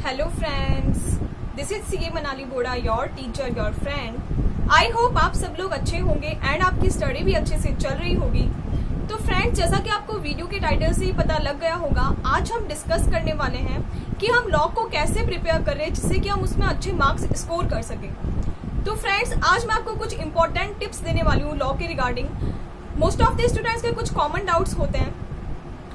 Hello friends, this is CA Manali बोड़ा, your teacher, your friend. I hope आप सब लोग अच्छे होंगे एंड आपकी स्टडी भी अच्छे से चल रही होगी। तो फ्रेंड्स, जैसा कि आपको वीडियो के टाइटल से ही पता लग गया होगा, आज हम डिस्कस करने वाले हैं कि हम लॉ को कैसे प्रिपेयर करें जिससे कि हम उसमें अच्छे मार्क्स स्कोर कर सकें। तो फ्रेंड्स, आज मैं आपको कुछ इंपॉर्टेंट टिप्स देने वाली हूँ लॉ के regarding. Most of the students के कुछ कॉमन डाउट्स होते हैं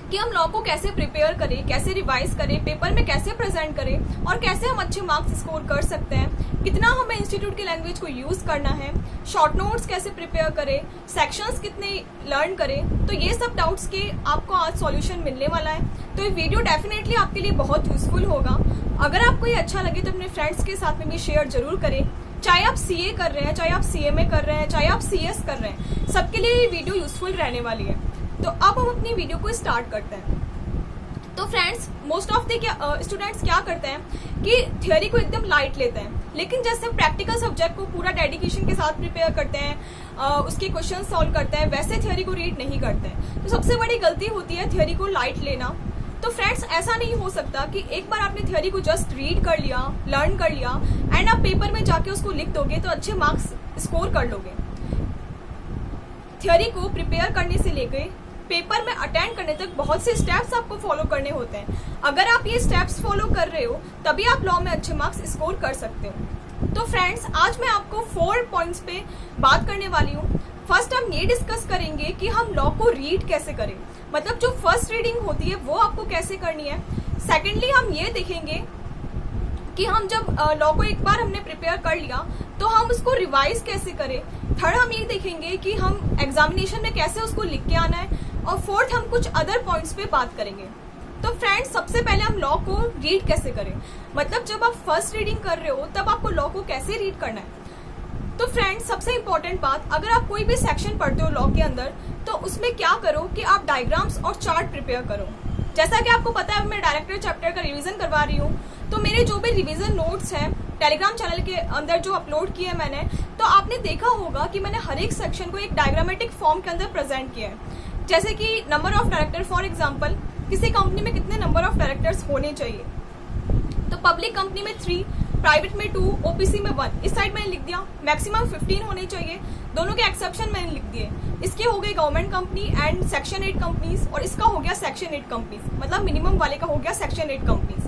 कि हम लॉ को कैसे प्रिपेयर करें, कैसे रिवाइज करें, पेपर में कैसे प्रेजेंट करें और कैसे हम अच्छे मार्क्स स्कोर कर सकते हैं, कितना हमें इंस्टीट्यूट की लैंग्वेज को यूज करना है, शॉर्ट नोट्स कैसे प्रिपेयर करें, सेक्शंस कितने लर्न करें। तो ये सब डाउट्स के आपको आज सॉल्यूशन मिलने वाला है। तो ये वीडियो डेफिनेटली आपके लिए बहुत यूजफुल होगा। अगर आपको ये अच्छा लगे तो अपने फ्रेंड्स के साथ में भी शेयर जरूर करें। चाहे आप सीए कर रहे हैं, चाहे आप सीएमए कर रहे हैं, चाहे आप सीएस कर रहे हैं, सबके लिए ये वीडियो यूजफुल रहने वाली है। तो अब हम अपनी वीडियो को स्टार्ट करते हैं। तो friends, most of the students क्या करते हैं कि थ्योरी को एकदम लाइट लेते हैं, लेकिन जैसे प्रैक्टिकल सब्जेक्ट को पूरा डेडिकेशन के साथ प्रिपेयर करते हैं, उसके क्वेश्चन सॉल्व करते हैं, वैसे थ्योरी को रीड नहीं करते हैं। तो सबसे बड़ी गलती होती है थ्योरी को लाइट लेना। तो फ्रेंड्स, ऐसा नहीं हो सकता कि एक बार आपने थ्योरी को जस्ट रीड कर लिया, लर्न कर लिया एंड आप पेपर में जाके उसको लिख दोगे तो अच्छे मार्क्स स्कोर कर लोगे। थ्योरी को प्रिपेयर करने से लेकर पेपर में अटेंड करने तक बहुत से स्टेप्स आपको फॉलो करने होते हैं। अगर आप ये स्टेप्स फॉलो कर रहे हो तभी आप लॉ में अच्छे मार्क्स स्कोर कर सकते हो। तो फ्रेंड्स, आज मैं आपको 4 पॉइंट्स पे बात करने वाली हूँ। फर्स्ट, हम ये डिस्कस करेंगे कि हम लॉ को रीड कैसे करें, मतलब जो फर्स्ट रीडिंग होती है वो आपको कैसे करनी है। सेकेंडली, हम ये देखेंगे कि हम जब लॉ को एक बार हमने प्रिपेयर कर लिया तो हम उसको रिवाइज कैसे करें। थर्ड, हम ये देखेंगे कि हम एग्जामिनेशन में कैसे उसको लिख के आना है। और फोर्थ, हम कुछ अदर पॉइंट्स पे बात करेंगे। तो फ्रेंड्स, सबसे पहले हम लॉ को रीड कैसे करें, मतलब जब आप फर्स्ट रीडिंग कर रहे हो तब आपको लॉ को कैसे रीड करना है। तो फ्रेंड्स, सबसे इंपॉर्टेंट बात, अगर आप कोई भी सेक्शन पढ़ते हो लॉ के अंदर तो उसमें क्या करो कि आप डायग्राम्स और चार्ट प्रिपेयर करो। जैसा कि आपको पता है, मैं डायरेक्टर चैप्टर का रिवीजन करवा रही हूँ, तो मेरे जो भी रिवीजन नोट्स हैं टेलीग्राम चैनल के अंदर जो अपलोड किए मैंने, तो आपने देखा होगा कि मैंने हर एक सेक्शन को एक डायग्रामेटिक फॉर्म के अंदर प्रेजेंट किया है। जैसे कि number of director, for example किसी कंपनी में कितने नंबर ऑफ डायरेक्टर्स होने चाहिए। तो पब्लिक कंपनी में 3, प्राइवेट में 2, ओपीसी में 1। इस साइड मैंने लिख दिया मैक्सिमम 15 होने चाहिए। दोनों के एक्सेप्शन मैंने लिख दिए। इसके हो गए government company and section 8 companies, और इसका हो गया सेक्शन 8 कंपनीज, मतलब मिनिमम वाले का हो गया सेक्शन 8 कंपनीज।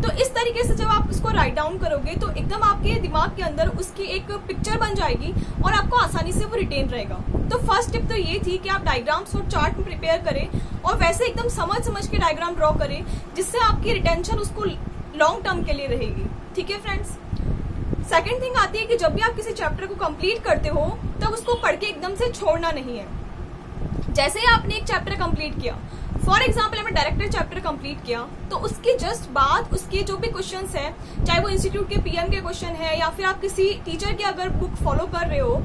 तो इस तरीके से जब आप उसको राइट डाउन करोगे तो एकदम आपके दिमाग के अंदर उसकी एक पिक्चर बन जाएगी और आपको आसानी से वो रिटेन रहेगा। तो फर्स्ट टिप तो ये थी कि आप डायग्राम्स और चार्ट में प्रिपेयर करें और वैसे एकदम समझ के डायग्राम ड्रॉ करें जिससे आपकी रिटेंशन उसको लॉन्ग टर्म के लिए रहेगी। ठीक है फ्रेंड्स। सेकेंड थिंग आती है कि जब भी आप किसी चैप्टर को कंप्लीट करते हो तब उसको पढ़ के एकदम से छोड़ना नहीं है। जैसे ही आपने एक चैप्टर कंप्लीट किया, फॉर एग्जाम्पल हमने डायरेक्टर चैप्टर कंप्लीट किया, तो उसके जस्ट बाद उसके जो भी क्वेश्चंस हैं, चाहे वो इंस्टीट्यूट के पीएम के क्वेश्चन है या फिर आप किसी टीचर की अगर बुक फॉलो कर रहे हो,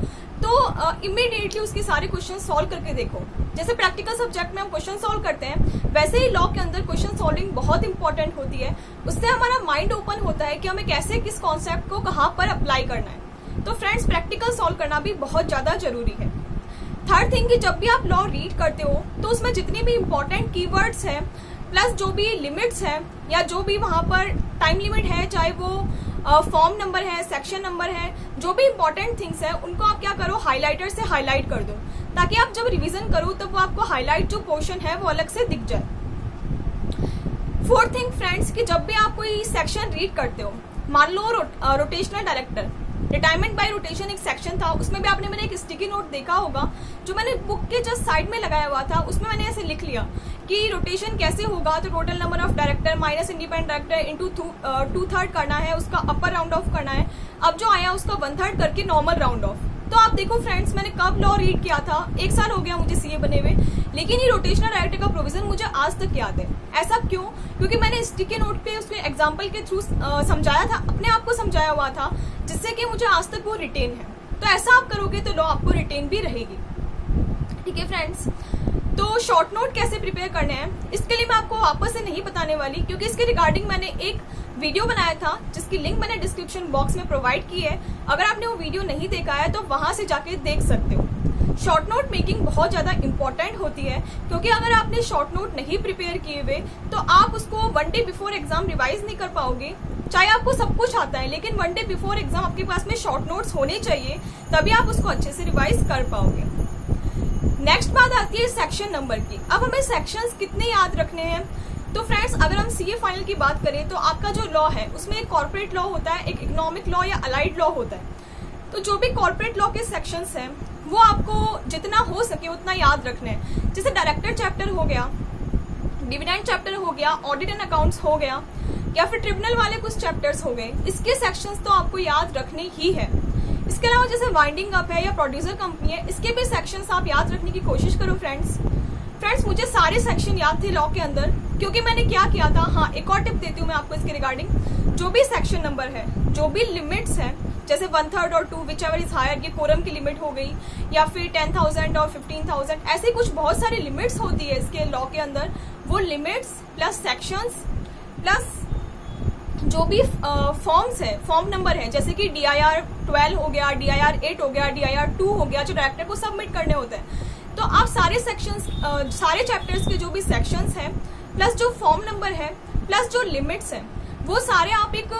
तो इमीडिएटली उसके सारे क्वेश्चन सॉल्व करके देखो। जैसे प्रैक्टिकल सब्जेक्ट में हम क्वेश्चन सॉल्व करते हैं, वैसे ही लॉ के अंदर क्वेश्चन सॉल्विंग बहुत इंपॉर्टेंट होती है। उससे हमारा माइंड ओपन होता है कि हमें कैसे किस कॉन्सेप्ट को कहाँ पर अप्लाई करना है। तो फ्रेंड्स, प्रैक्टिकल सॉल्व करना भी बहुत ज्यादा जरूरी है। थर्ड थिंग कि जब भी आप लॉ रीड करते हो तो उसमें जितनी भी इंपॉर्टेंट कीवर्ड्स हैं, प्लस जो भी लिमिट्स हैं या जो भी वहां पर टाइम लिमिट है, चाहे वो फॉर्म नंबर है, सेक्शन नंबर है, जो भी इंपॉर्टेंट थिंग्स है उनको आप क्या करो, हाईलाइटर से हाईलाइट कर दो, ताकि आप जब रिवीजन करो तब वो आपको हाईलाइट जो पोर्शन है वो अलग से दिख जाए। फोर्थ थिंग फ्रेंड्स, कि जब भी आप कोई सेक्शन रीड करते हो, मान लो rotational director, retirement by rotation एक सेक्शन था, उसमें भी आपने मैंने एक स्टिकी नोट देखा होगा जो मैंने बुक के जस्ट साइड में लगाया हुआ था। उसमें मैंने ऐसे लिख लिया कि रोटेशन कैसे होगा, तो total number of director minus independent director into 2/3 करना है, उसका अपर राउंड ऑफ करना है। अब जो आया उसका 1/3 करके नॉर्मल राउंड ऑफ। तो आप देखो फ्रेंड्स, मैंने कब लॉ रीड किया था, 1 साल हो गया मुझे सीए बने हुए, लेकिन ये रोटेशनल डायरेक्टर का प्रोविजन मुझे आज तक याद है। ऐसा क्यों? क्योंकि मैंने स्टिकी नोट पे उसके एग्जाम्पल के थ्रू समझाया था, अपने आप को समझाया हुआ था, जिससे कि मुझे आज तक वो रिटेन है। तो ऐसा आप करोगे तो लॉ आपको रिटेन भी रहेगी। ठीक है फ्रेंड्स। तो शॉर्ट नोट कैसे प्रिपेयर करने हैं इसके लिए मैं आपको वापस से नहीं बताने वाली, क्योंकि इसके रिगार्डिंग मैंने एक वीडियो बनाया था जिसकी लिंक मैंने डिस्क्रिप्शन बॉक्स में प्रोवाइड की है। अगर आपने वो वीडियो नहीं देखा है तो वहां से जाके देख सकते हो। शॉर्ट नोट मेकिंग बहुत ज्यादा इंपॉर्टेंट होती है, क्योंकि अगर आपने शॉर्ट नोट नहीं प्रिपेयर किए हुए तो आप उसको 1 डे बिफोर एग्जाम रिवाइज नहीं कर पाओगे। चाहे आपको सब कुछ आता है, लेकिन 1 डे बिफोर एग्जाम आपके पास में शॉर्ट नोट्स होने चाहिए, तभी आप उसको अच्छे से रिवाइज कर पाओगे। नेक्स्ट बात आती है सेक्शन नंबर की। अब हमें सेक्शंस कितने याद रखने हैं? तो फ्रेंड्स, अगर हम सीए फाइनल की बात करें तो आपका जो लॉ है उसमें एक कॉर्पोरेट लॉ होता है, एक इकोनॉमिक लॉ या अलाइड लॉ होता है। तो जो भी कॉर्पोरेट लॉ के सेक्शंस हैं वो आपको जितना हो सके उतना याद रखना है। जैसे डायरेक्टर चैप्टर हो गया, डिविडेंड चैप्टर हो गया, ऑडिट एंड अकाउंट्स हो गया, या फिर ट्रिब्यूनल वाले कुछ चैप्टर्स हो गए, इसके सेक्शंस तो आपको याद रखने ही है। इसके अलावा जैसे वाइंडिंग अप है या प्रोड्यूसर कंपनी है, इसके भी सेक्शंस आप याद रखने की कोशिश करो फ्रेंड्स। मुझे सारे सेक्शन याद थे लॉ के अंदर, क्योंकि मैंने क्या किया था। हाँ, एक और टिप देती हूँ मैं आपको इसके रिगार्डिंग। जो भी सेक्शन नंबर है, जो भी लिमिट्स हैं, जैसे 1/3 और 2 विच एवर इज हायर, ये कोरम की लिमिट हो गई, या फिर 10,000 और 15,000, ऐसे कुछ बहुत सारी लिमिट्स होती है इसके लॉ के अंदर। वो लिमिट्स प्लस सेक्शंस प्लस जो भी फॉर्म्स है, फॉर्म नंबर है, जैसे कि DIR 12 हो गया, DIR 8 हो गया, DIR 2 हो गया, जो डायरेक्टर को सबमिट करने होते हैं। तो आप सारे सेक्शंस, सारे चैप्टर्स के जो भी सेक्शंस हैं, प्लस जो फॉर्म नंबर है, प्लस जो लिमिट्स हैं, वो सारे आप एक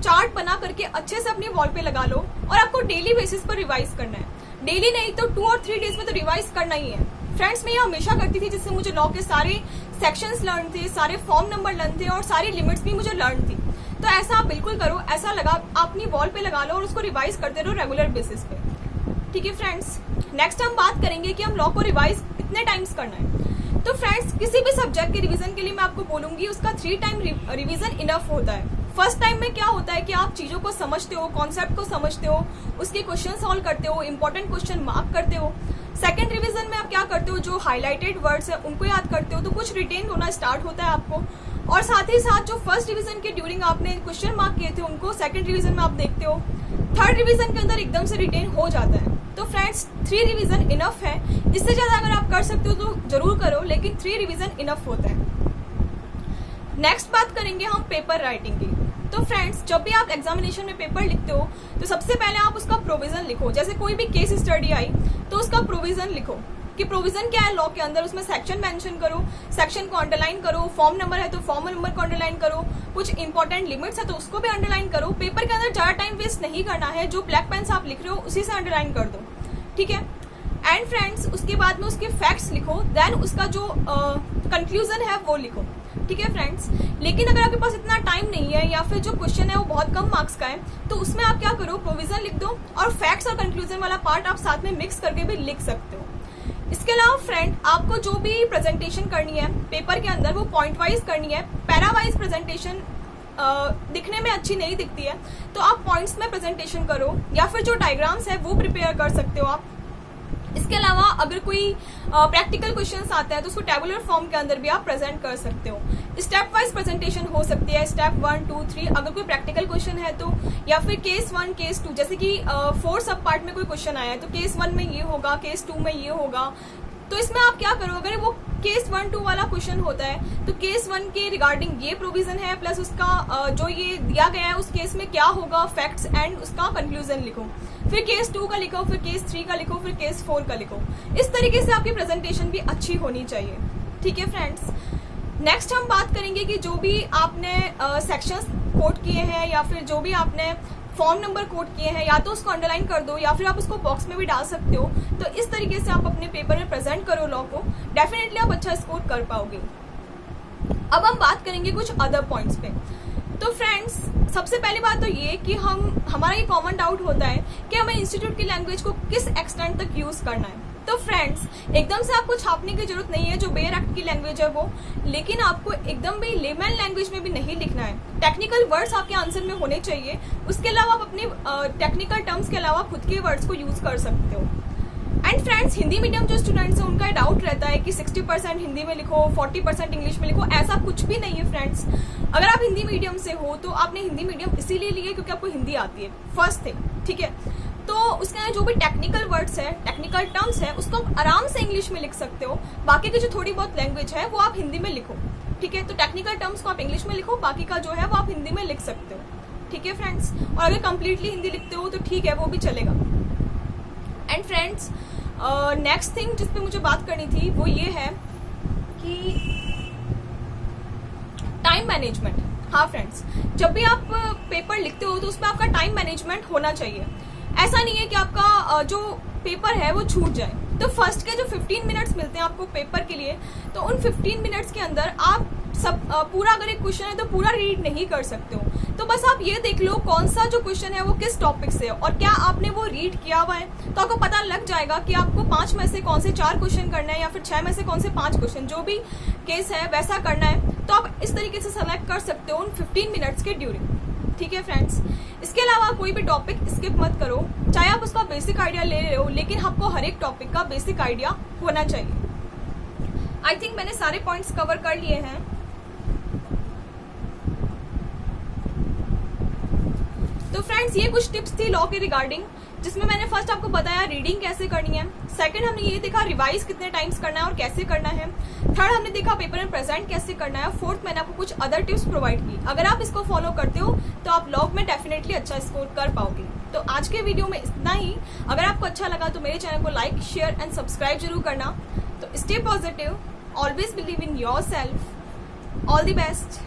चार्ट बना करके अच्छे से अपनी वॉल पे लगा लो, और आपको डेली बेसिस पर रिवाइज करना है। डेली नहीं तो 2 और 3 डेज में तो रिवाइज करना ही है। फ्रेंड्स, मैं ये हमेशा करती थी, जिससे मुझे लॉ के सारे सेक्शंस लर्न थे, सारे फॉर्म नंबर लर्न थे, और सारी लिमिट्स भी मुझे लर्न थी। तो ऐसा आप बिल्कुल करो, ऐसा लगा अपनी वॉल पे लगा लो और उसको रिवाइज करते रहो रेगुलर बेसिस पे। ठीक है फ्रेंड्स, नेक्स्ट हम बात करेंगे कि हम लॉ को रिवाइज कितने टाइम्स करना है। तो फ्रेंड्स, किसी भी सब्जेक्ट के रिवीजन के लिए मैं आपको बोलूंगी उसका 3 टाइम रिवीजन इनफ होता है। फर्स्ट टाइम में क्या होता है कि आप चीजों को समझते हो, कॉन्सेप्ट को समझते हो, उसके क्वेश्चन सॉल्व करते हो, इंपॉर्टेंट क्वेश्चन मार्क करते हो। सेकंड रिवीजन में आप क्या करते हो, जो हाईलाइटेड वर्ड्स है उनको याद करते हो, तो कुछ रिटेन होना स्टार्ट होता है आपको। और साथ ही साथ जो फर्स्ट रिवीजन के ड्यूरिंग आपने क्वेश्चन मार्क किए थे उनको सेकंड रिवीजन में आप देखते हो। थर्ड रिवीजन के अंदर एकदम से रिटेन हो जाता है। तो फ्रेंड्स, 3 रिवीजन इनफ है। इससे ज्यादा अगर आप कर सकते हो तो जरूर करो, लेकिन 3 रिवीजन इनफ होता है। नेक्स्ट बात करेंगे हम पेपर राइटिंग की। तो फ्रेंड्स, जब भी आप एग्जामिनेशन में पेपर लिखते हो तो सबसे पहले आप उसका प्रोविजन लिखो। जैसे कोई भी केस स्टडी आई तो उसका प्रोविजन लिखो कि प्रोविजन क्या है लॉ के अंदर, उसमें सेक्शन मेंशन करो, सेक्शन को अंडरलाइन करो, फॉर्म नंबर है तो फॉर्म नंबर को अंडरलाइन करो, कुछ इंपॉर्टेंट लिमिट्स है तो उसको भी अंडरलाइन करो। पेपर के अंदर ज्यादा टाइम वेस्ट नहीं करना है, जो ब्लैक पेन से आप लिख रहे हो उसी से अंडरलाइन कर दो। ठीक है। एंड फ्रेंड्स, उसके बाद में उसके फैक्ट्स लिखो, देन उसका जो कंक्लूजन है वो लिखो। ठीक है फ्रेंड्स, लेकिन अगर आपके पास इतना टाइम नहीं है या फिर जो क्वेश्चन है वो बहुत कम मार्क्स का है, तो उसमें आप क्या करो, प्रोविजन लिख दो और फैक्ट्स और कंक्लूजन वाला पार्ट आप साथ में मिक्स करके भी लिख सकते हो। इसके अलावा फ्रेंड, आपको जो भी प्रेजेंटेशन करनी है पेपर के अंदर वो पॉइंट वाइज करनी है। पैरा वाइज प्रेजेंटेशन दिखने में अच्छी नहीं दिखती है, तो आप पॉइंट्स में प्रेजेंटेशन करो, या फिर जो डायग्राम्स है वो प्रिपेयर कर सकते हो आप। इसके अलावा अगर कोई प्रैक्टिकल क्वेश्चंस आता है तो उसको टेबुलर फॉर्म के अंदर भी आप प्रेजेंट कर सकते हो। स्टेप वाइज प्रेजेंटेशन हो सकती है, स्टेप 1, 2, 3 अगर कोई प्रैक्टिकल क्वेश्चन है तो, या फिर केस 1, केस 2, जैसे कि 4 सब पार्ट में कोई क्वेश्चन आया है तो केस 1 में ये होगा, केस 2 में ये होगा। तो इसमें आप क्या करो, अगर वो केस 1, 2 वाला क्वेश्चन होता है तो केस 1 के रिगार्डिंग ये प्रोविजन है, प्लस उसका जो ये दिया गया है उस केस में क्या होगा, फैक्ट्स एंड उसका कंक्लूजन लिखो। फिर केस 2 का लिखो, फिर केस 3 का लिखो, फिर केस 4 का लिखो। इस तरीके से आपकी प्रेजेंटेशन भी अच्छी होनी चाहिए। ठीक है फ्रेंड्स, नेक्स्ट हम बात करेंगे कि जो भी आपने सेक्शंस कोट किए हैं या फिर जो भी आपने फॉर्म नंबर कोट किए हैं, या तो उसको अंडरलाइन कर दो या फिर आप उसको बॉक्स में भी डाल सकते हो। तो इस तरीके से आप अपने पेपर में प्रेजेंट करो लॉ को, डेफिनेटली आप अच्छा स्कोर कर पाओगे। अब हम बात करेंगे कुछ अदर पॉइंट्स पे। तो फ्रेंड्स, सबसे पहली बात तो ये कि हमारा ये कॉमन डाउट होता है कि हमें इंस्टीट्यूट की लैंग्वेज को किस एक्सटेंट तक यूज करना है। तो फ्रेंड्स, एकदम से आपको छापने की जरूरत नहीं है जो बेयर एक्ट की लैंग्वेज है वो, लेकिन आपको एकदम भी लेमैन लैंग्वेज में भी नहीं लिखना है। टेक्निकल वर्ड्स आपके आंसर में होने चाहिए। उसके अलावा आप अपने टेक्निकल टर्म्स के अलावा खुद के वर्ड्स को यूज कर सकते हो। एंड फ्रेंड्स, हिंदी मीडियम जो स्टूडेंट्स हैं उनका डाउट रहता है कि 60% हिंदी में लिखो, 40% इंग्लिश में लिखो। ऐसा कुछ भी नहीं है फ्रेंड्स। अगर आप हिंदी मीडियम से हो तो आपने हिंदी मीडियम इसीलिए लिया क्योंकि आपको हिंदी आती है, फर्स्ट थिंग। ठीक है, तो उसके अंदर जो भी टेक्निकल वर्ड्स है, टेक्निकल टर्म्स है, उसको आप आराम से इंग्लिश में लिख सकते हो। बाकी की जो थोड़ी बहुत लैंग्वेज है वो आप हिंदी में लिखो, ठीक है। तो टेक्निकल टर्म्स को आप इंग्लिश में लिखो, बाकी का जो है वो आप हिंदी में लिख सकते हो, ठीक है फ्रेंड्स। और अगर कंप्लीटली हिंदी लिखते हो तो ठीक है, वो भी चलेगा। एंड फ्रेंड्स, नेक्स्ट थिंग जिस पे मुझे बात करनी थी वो ये है कि टाइम मैनेजमेंट। हाँ फ्रेंड्स, जब भी आप पेपर लिखते हो तो उसमें आपका टाइम मैनेजमेंट होना चाहिए। ऐसा नहीं है कि आपका जो पेपर है वो छूट जाए। तो फर्स्ट के जो 15 मिनट्स मिलते हैं आपको पेपर के लिए, तो उन 15 मिनट्स के अंदर आप सब पूरा, अगर एक क्वेश्चन है तो पूरा रीड नहीं कर सकते हो। तो बस आप ये देख लो कौन सा जो क्वेश्चन है वो किस टॉपिक से है और क्या आपने वो रीड किया हुआ है, तो आपको पता लग जाएगा कि आपको 5 में से कौन से 4 क्वेश्चन करना है या फिर 6 में से कौन से 5 क्वेश्चन, जो भी केस है वैसा करना है। तो आप इस तरीके से सेलेक्ट कर सकते हो उन 15 मिनट्स के ड्यूरिंग, ठीक है फ्रेंड्स। इसके अलावा कोई भी टॉपिक स्किप मत करो, चाहे आप उसका बेसिक आइडिया ले रहे हो, लेकिन आपको हर एक टॉपिक का बेसिक आइडिया होना चाहिए। आई थिंक मैंने सारे पॉइंट्स कवर कर लिए हैं। तो फ्रेंड्स, ये कुछ टिप्स थी लॉ के रिगार्डिंग, जिसमें मैंने फर्स्ट आपको बताया रीडिंग कैसे करनी है, सेकंड हमने ये देखा रिवाइज कितने टाइम्स करना है और कैसे करना है, थर्ड हमने देखा पेपर में प्रेजेंट कैसे करना है, फोर्थ मैंने आपको कुछ अदर टिप्स प्रोवाइड की। अगर आप इसको फॉलो करते हो तो आप लॉ में डेफिनेटली अच्छा स्कोर कर पाओगे। तो आज के वीडियो में इतना ही। अगर आपको अच्छा लगा तो मेरे चैनल को लाइक, शेयर एंड सब्सक्राइब जरूर करना। तो stay positive, always believe in your self. All the best.